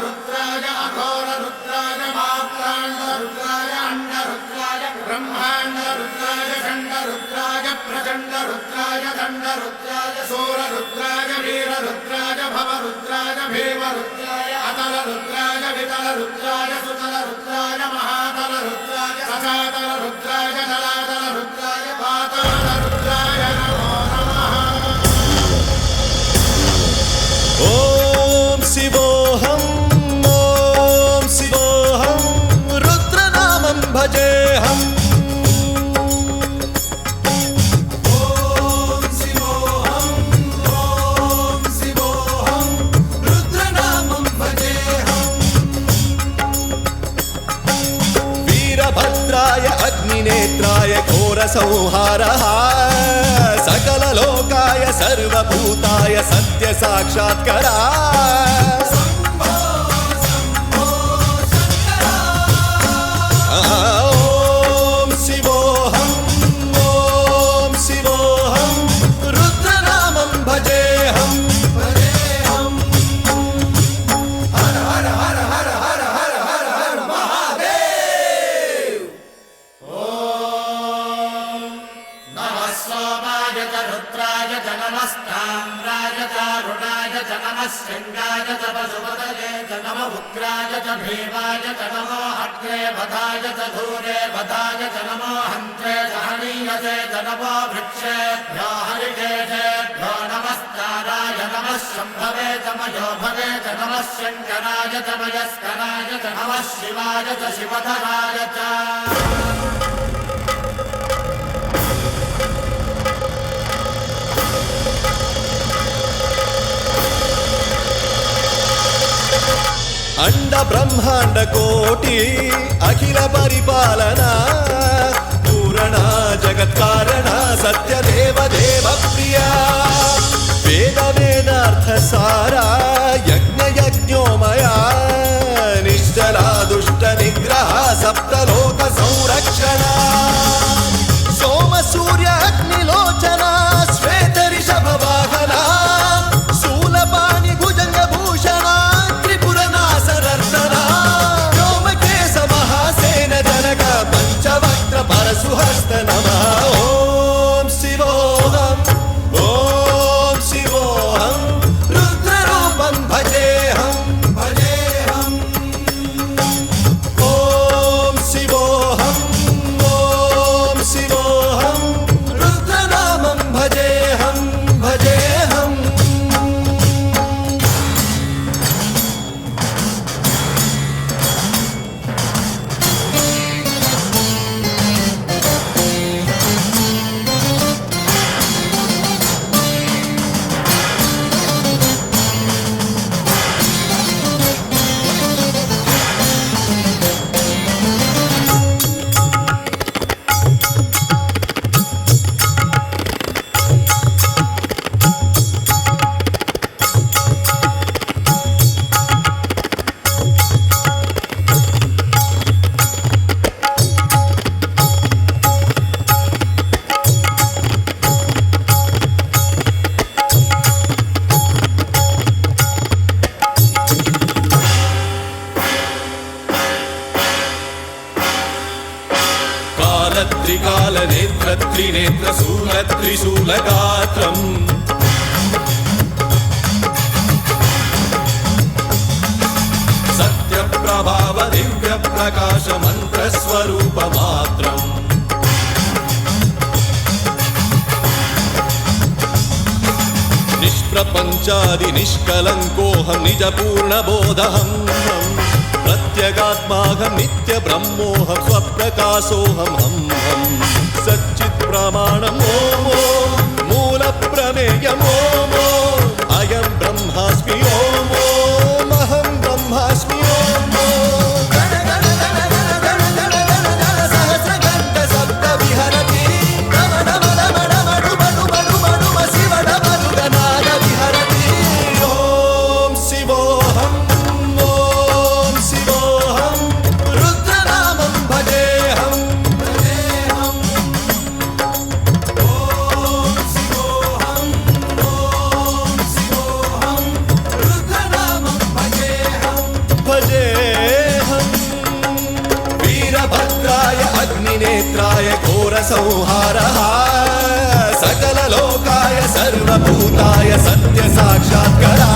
रुद्राय अघोर रुद्राय मात्राण्ड रुद्राय अंड रुद्राय ब्रह्मांड रुद्राय खंड रुद्राय प्रचंड रुद्राय दंड रुद्राय सूर रुद्राय वीर रुद्राय भव रुद्राय भीम रुद्राय अतल रुद्राय वितल रुद्राय सुतल रुद्राय महातल रुद्राय सचातल रुद्राय जलातल रुद्राय पाताल रुद्राय नमो नमः। ओम शिवोऽहं रुद्रनामं भजेऽहम्। वीरभद्राय अग्निनेत्राय घोरसंहारः सकललोकाय सर्वभूताय सत्यसाक्षात्करा। ॐ शिवोऽहं रुद्रनामं भजेऽहम्। हर हर हर हर हर हर हर हर महादेव। ओम नमः सोमाय च रुद्राय च नमस्ताम्राय च अरुणाय च नमः शृङ्गाय च पशुपतये च नमः उग्राय च भीमाय च नमो अग्रे वधाय च धूरे वधाय च नमो हन्त्रे च हनीयसे च नमो वृक्षेभ्यो हरिकेशेभ्यो नमस्काराय नमः शम्भवे च मयोभवे च नमः शङ्कराय च मयस्कराय च नमः शिवाय च शिवधराय च। अंड ब्रह्मांड कोटि अखिल परिपालना पूरणा जगत्कारणा सत्यदेव देव प्रिया वेद वेदार्थ सारा यज्ञ यज्ञोमया निश्चला दुष्ट निग्रह सप्तलोक संरक्षणा सोम सूर्य अग्निलोचना श्वेत ऋषभ वाहना शूलपाणि भुजंग भूषणा व्योमकेश महासेन जनक पंचवक्त्र परशुहस्त नमः। ओम शिवोऽहं रुद्ररूपं भजेऽहम्। ओम शिवोऽहं रुद्रनामं भजेऽहम्। त्रिकाल नेत्र त्रिनेत्र शूल त्रिशूलगात्रम् सत्यप्रभाव दिव्य प्रकाश मंत्र स्वरूप मात्रम् निष्प्रपंचादि निष्कलंकोऽहं निज पूर्ण बोधहम् प्रत्यगात्माहं नित्य ब्रह्मोऽहं स्वप्रकाशोऽहं हम सच्चित् प्रमाणम् ओम मूल प्रमेयम् ओम अयं ब्रह्मास्मि ओम अहं ब्रह्मास्मि ओम सहस्रघण्ट शब्द विहरति नम नम नम नम डुम डुम डुम डुम शिव डमरु गनाद विहरति। ओम शिवोऽहं रुद्रनामं भजेऽहम्। ओम शिवोऽहं संहारः सकललोकाय सर्वभूताय सत्य साक्षात्करः